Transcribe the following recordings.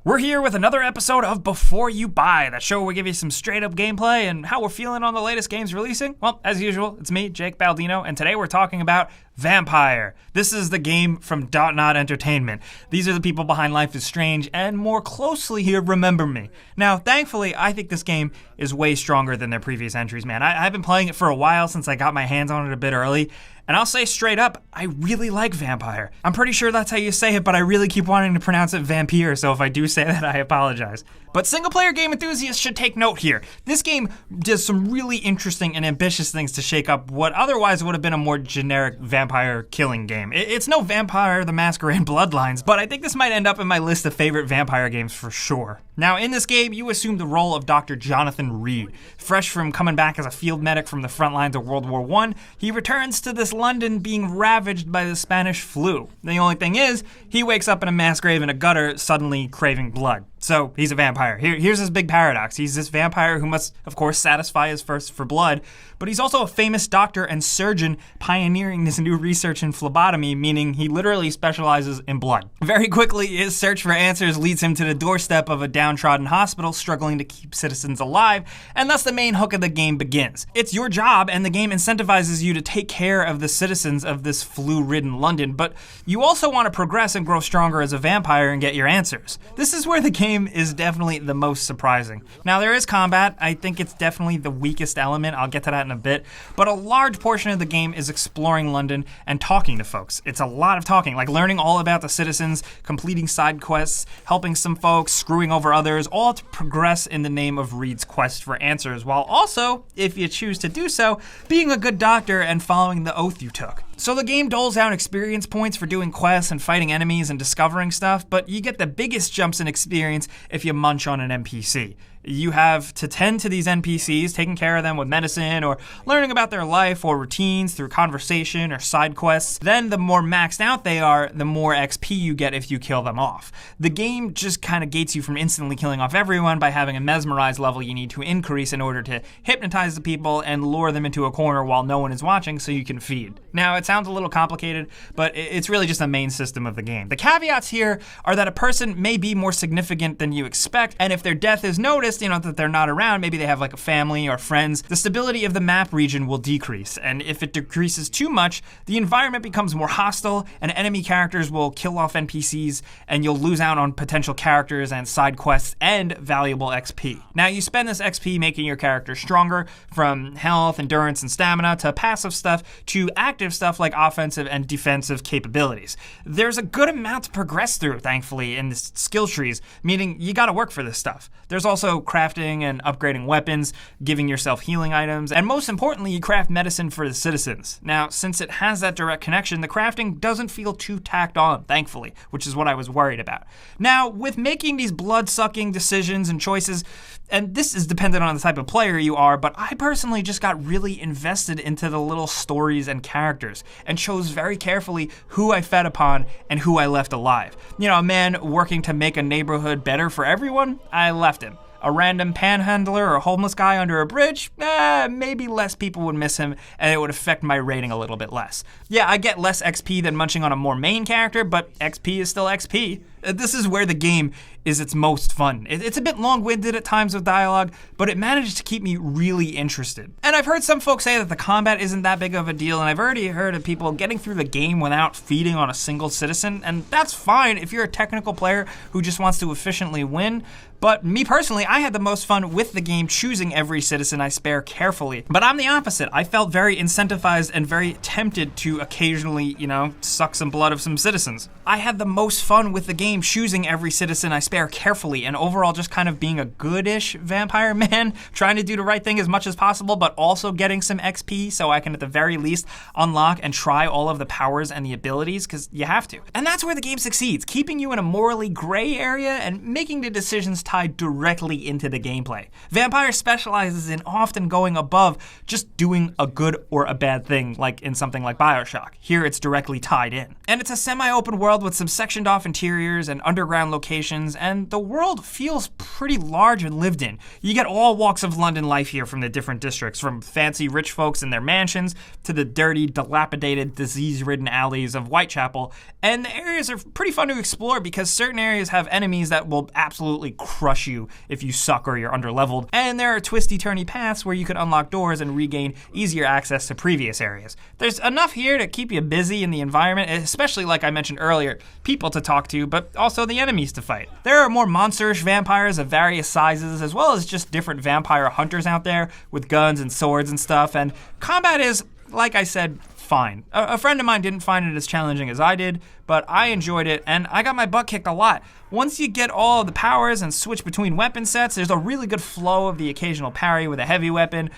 We're here with another episode of Before You Buy, that show where we give you some straight up gameplay and how we're feeling on the latest games releasing. Well, as usual, it's me, Jake Baldino, and today we're talking about Vampyr. This is the game from Dotnod Entertainment. These are the people behind Life is Strange, and more closely here, Remember Me. Now, thankfully, I think this game is way stronger than their previous entries, man. I've been playing it for a while since I got my hands on it a bit early, and I'll say straight up, I really like Vampyr. I'm pretty sure that's how you say it, but I really keep wanting to pronounce it Vampyr, so if I do say that, I apologize. But single-player game enthusiasts should take note here. This game does some really interesting and ambitious things to shake up what otherwise would have been a more generic vampire killing game. It's no Vampire the Masquerade Bloodlines, but I think this might end up in my list of favorite vampire games for sure. Now, in this game, you assume the role of Dr. Jonathan Reed. Fresh from coming back as a field medic from the front lines of World War I, he returns to this London being ravaged by the Spanish flu. The only thing is, he wakes up in a mass grave in a gutter, suddenly craving blood. So, he's a vampire. Here's his big paradox. He's this vampire who must, of course, satisfy his thirst for blood, but he's also a famous doctor and surgeon pioneering this new research in phlebotomy, meaning he literally specializes in blood. Very quickly, his search for answers leads him to the doorstep of a downtrodden hospital struggling to keep citizens alive, and thus the main hook of the game begins. It's your job, and the game incentivizes you to take care of the citizens of this flu-ridden London, but you also want to progress and grow stronger as a vampire and get your answers. This is where the game is definitely the most surprising. Now, there is combat. I think it's definitely the weakest element. I'll get to that in a bit. But a large portion of the game is exploring London and talking to folks. It's a lot of talking, like learning all about the citizens, completing side quests, helping some folks, screwing over others, all to progress in the name of Reed's quest for answers, while also, if you choose to do so, being a good doctor and following the oath you took. So the game doles out experience points for doing quests and fighting enemies and discovering stuff, but you get the biggest jumps in experience if you munch on an NPC. You have to tend to these NPCs, taking care of them with medicine or learning about their life or routines through conversation or side quests. Then the more maxed out they are, the more XP you get if you kill them off. The game just kind of gates you from instantly killing off everyone by having a mesmerize level you need to increase in order to hypnotize the people and lure them into a corner while no one is watching so you can feed. Now, it sounds a little complicated, but it's really just the main system of the game. The caveats here are that a person may be more significant than you expect, and if their death is noticed, that they're not around, maybe they have like a family or friends, the stability of the map region will decrease. And if it decreases too much, the environment becomes more hostile and enemy characters will kill off NPCs and you'll lose out on potential characters and side quests and valuable XP. Now, you spend this XP making your character stronger, from health, endurance, and stamina to passive stuff to active stuff like offensive and defensive capabilities. There's a good amount to progress through, thankfully, in the skill trees, meaning you gotta work for this stuff. There's also crafting and upgrading weapons, giving yourself healing items, and most importantly, you craft medicine for the citizens. Now, since it has that direct connection, the crafting doesn't feel too tacked on, thankfully, which is what I was worried about. Now, with making these blood-sucking decisions and choices, and this is dependent on the type of player you are, but I personally just got really invested into the little stories and characters, and chose very carefully who I fed upon and who I left alive. A man working to make a neighborhood better for everyone, I left him. A random panhandler or a homeless guy under a bridge, maybe less people would miss him and it would affect my rating a little bit less. Yeah, I get less XP than munching on a more main character, but XP is still XP. This is where the game is its most fun. It's a bit long-winded at times with dialogue, but it managed to keep me really interested. And I've heard some folks say that the combat isn't that big of a deal, and I've already heard of people getting through the game without feeding on a single citizen, and that's fine if you're a technical player who just wants to efficiently win. But me personally, I had the most fun with the game choosing every citizen I spare carefully. But I'm the opposite. I felt very incentivized and very tempted to occasionally, suck some blood of some citizens. I had the most fun with the game choosing every citizen I spare carefully and overall just kind of being a goodish vampire man, trying to do the right thing as much as possible, but also getting some XP so I can at the very least unlock and try all of the powers and the abilities, because you have to. And that's where the game succeeds, keeping you in a morally gray area and making the decisions tied directly into the gameplay. Vampyr specializes in often going above just doing a good or a bad thing, like in something like BioShock. Here it's directly tied in. And it's a semi-open world with some sectioned off interiors and underground locations, and the world feels pretty large and lived in. You get all walks of London life here from the different districts, from fancy rich folks in their mansions to the dirty, dilapidated, disease-ridden alleys of Whitechapel. And the areas are pretty fun to explore because certain areas have enemies that will absolutely crush you if you suck or you're underleveled. And there are twisty-turny paths where you can unlock doors and regain easier access to previous areas. There's enough here to keep you busy in the environment, especially like I mentioned earlier, people to talk to, but also the enemies to fight. There are more monsterish vampires of various sizes, as well as just different vampire hunters out there with guns and swords and stuff, and combat is, like I said, fine. A friend of mine didn't find it as challenging as I did, but I enjoyed it, and I got my butt kicked a lot. Once you get all of the powers and switch between weapon sets, there's a really good flow of the occasional parry with a heavy weapon,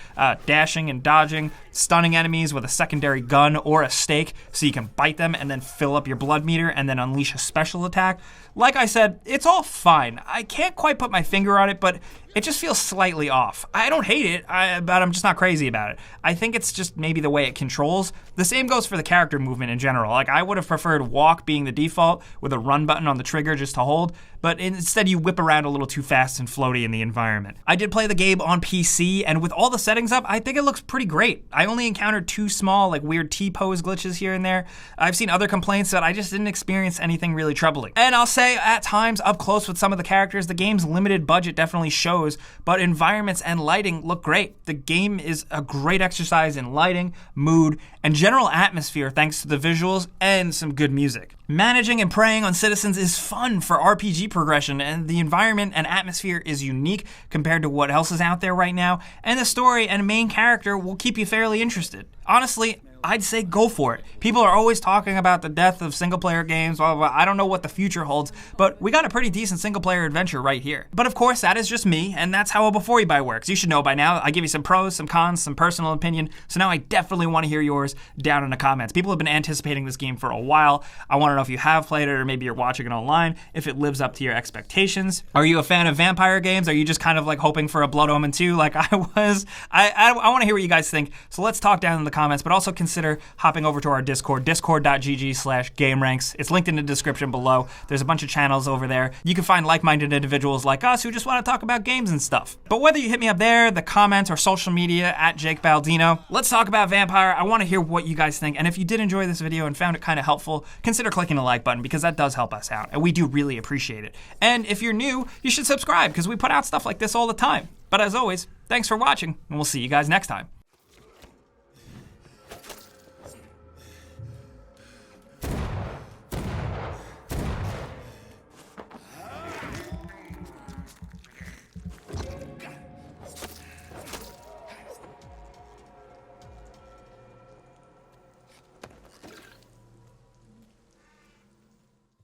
dashing and dodging, stunning enemies with a secondary gun or a stake so you can bite them and then fill up your blood meter and then unleash a special attack. Like I said, it's all fine. I can't quite put my finger on it, but it just feels slightly off. I don't hate it, but I'm just not crazy about it. I think it's just maybe the way it controls. The same goes for the character movement in general. Like, I would have preferred walk being the default with a run button on the trigger just to hold, but instead you whip around a little too fast and floaty in the environment. I did play the game on PC, and with all the settings up, I think it looks pretty great. I only encountered 2 small, like, weird T-pose glitches here and there. I've seen other complaints that I just didn't experience anything really troubling. And I'll say, at times, up close with some of the characters, the game's limited budget definitely shows, but environments and lighting look great. The game is a great exercise in lighting, mood, and general atmosphere thanks to the visuals and some good music. Managing and preying on citizens is fun for RPG progression, and the environment and atmosphere is unique compared to what else is out there right now, and the story and main character will keep you fairly interested. Honestly, I'd say go for it. People are always talking about the death of single-player games, blah, blah, blah. I don't know what the future holds, but we got a pretty decent single-player adventure right here. But of course, that is just me, and that's how a Before You Buy works. You should know by now. I give you some pros, some cons, some personal opinion, so now I definitely want to hear yours down in the comments. People have been anticipating this game for a while. I want to know if you have played it, or maybe you're watching it online, if it lives up to your expectations. Are you a fan of vampire games? Are you just kind of like hoping for a Blood Omen 2 like I was? I want to hear what you guys think, so let's talk down in the comments, but also consider hopping over to our Discord, discord.gg/gameranx. It's linked in the description below. There's a bunch of channels over there. You can find like-minded individuals like us who just want to talk about games and stuff. But whether you hit me up there, the comments, or social media at Jake Baldino, let's talk about Vampyr. I want to hear what you guys think, and if you did enjoy this video and found it kind of helpful, consider clicking the like button because that does help us out, and we do really appreciate it. And if you're new, you should subscribe because we put out stuff like this all the time. But as always, thanks for watching, and we'll see you guys next time.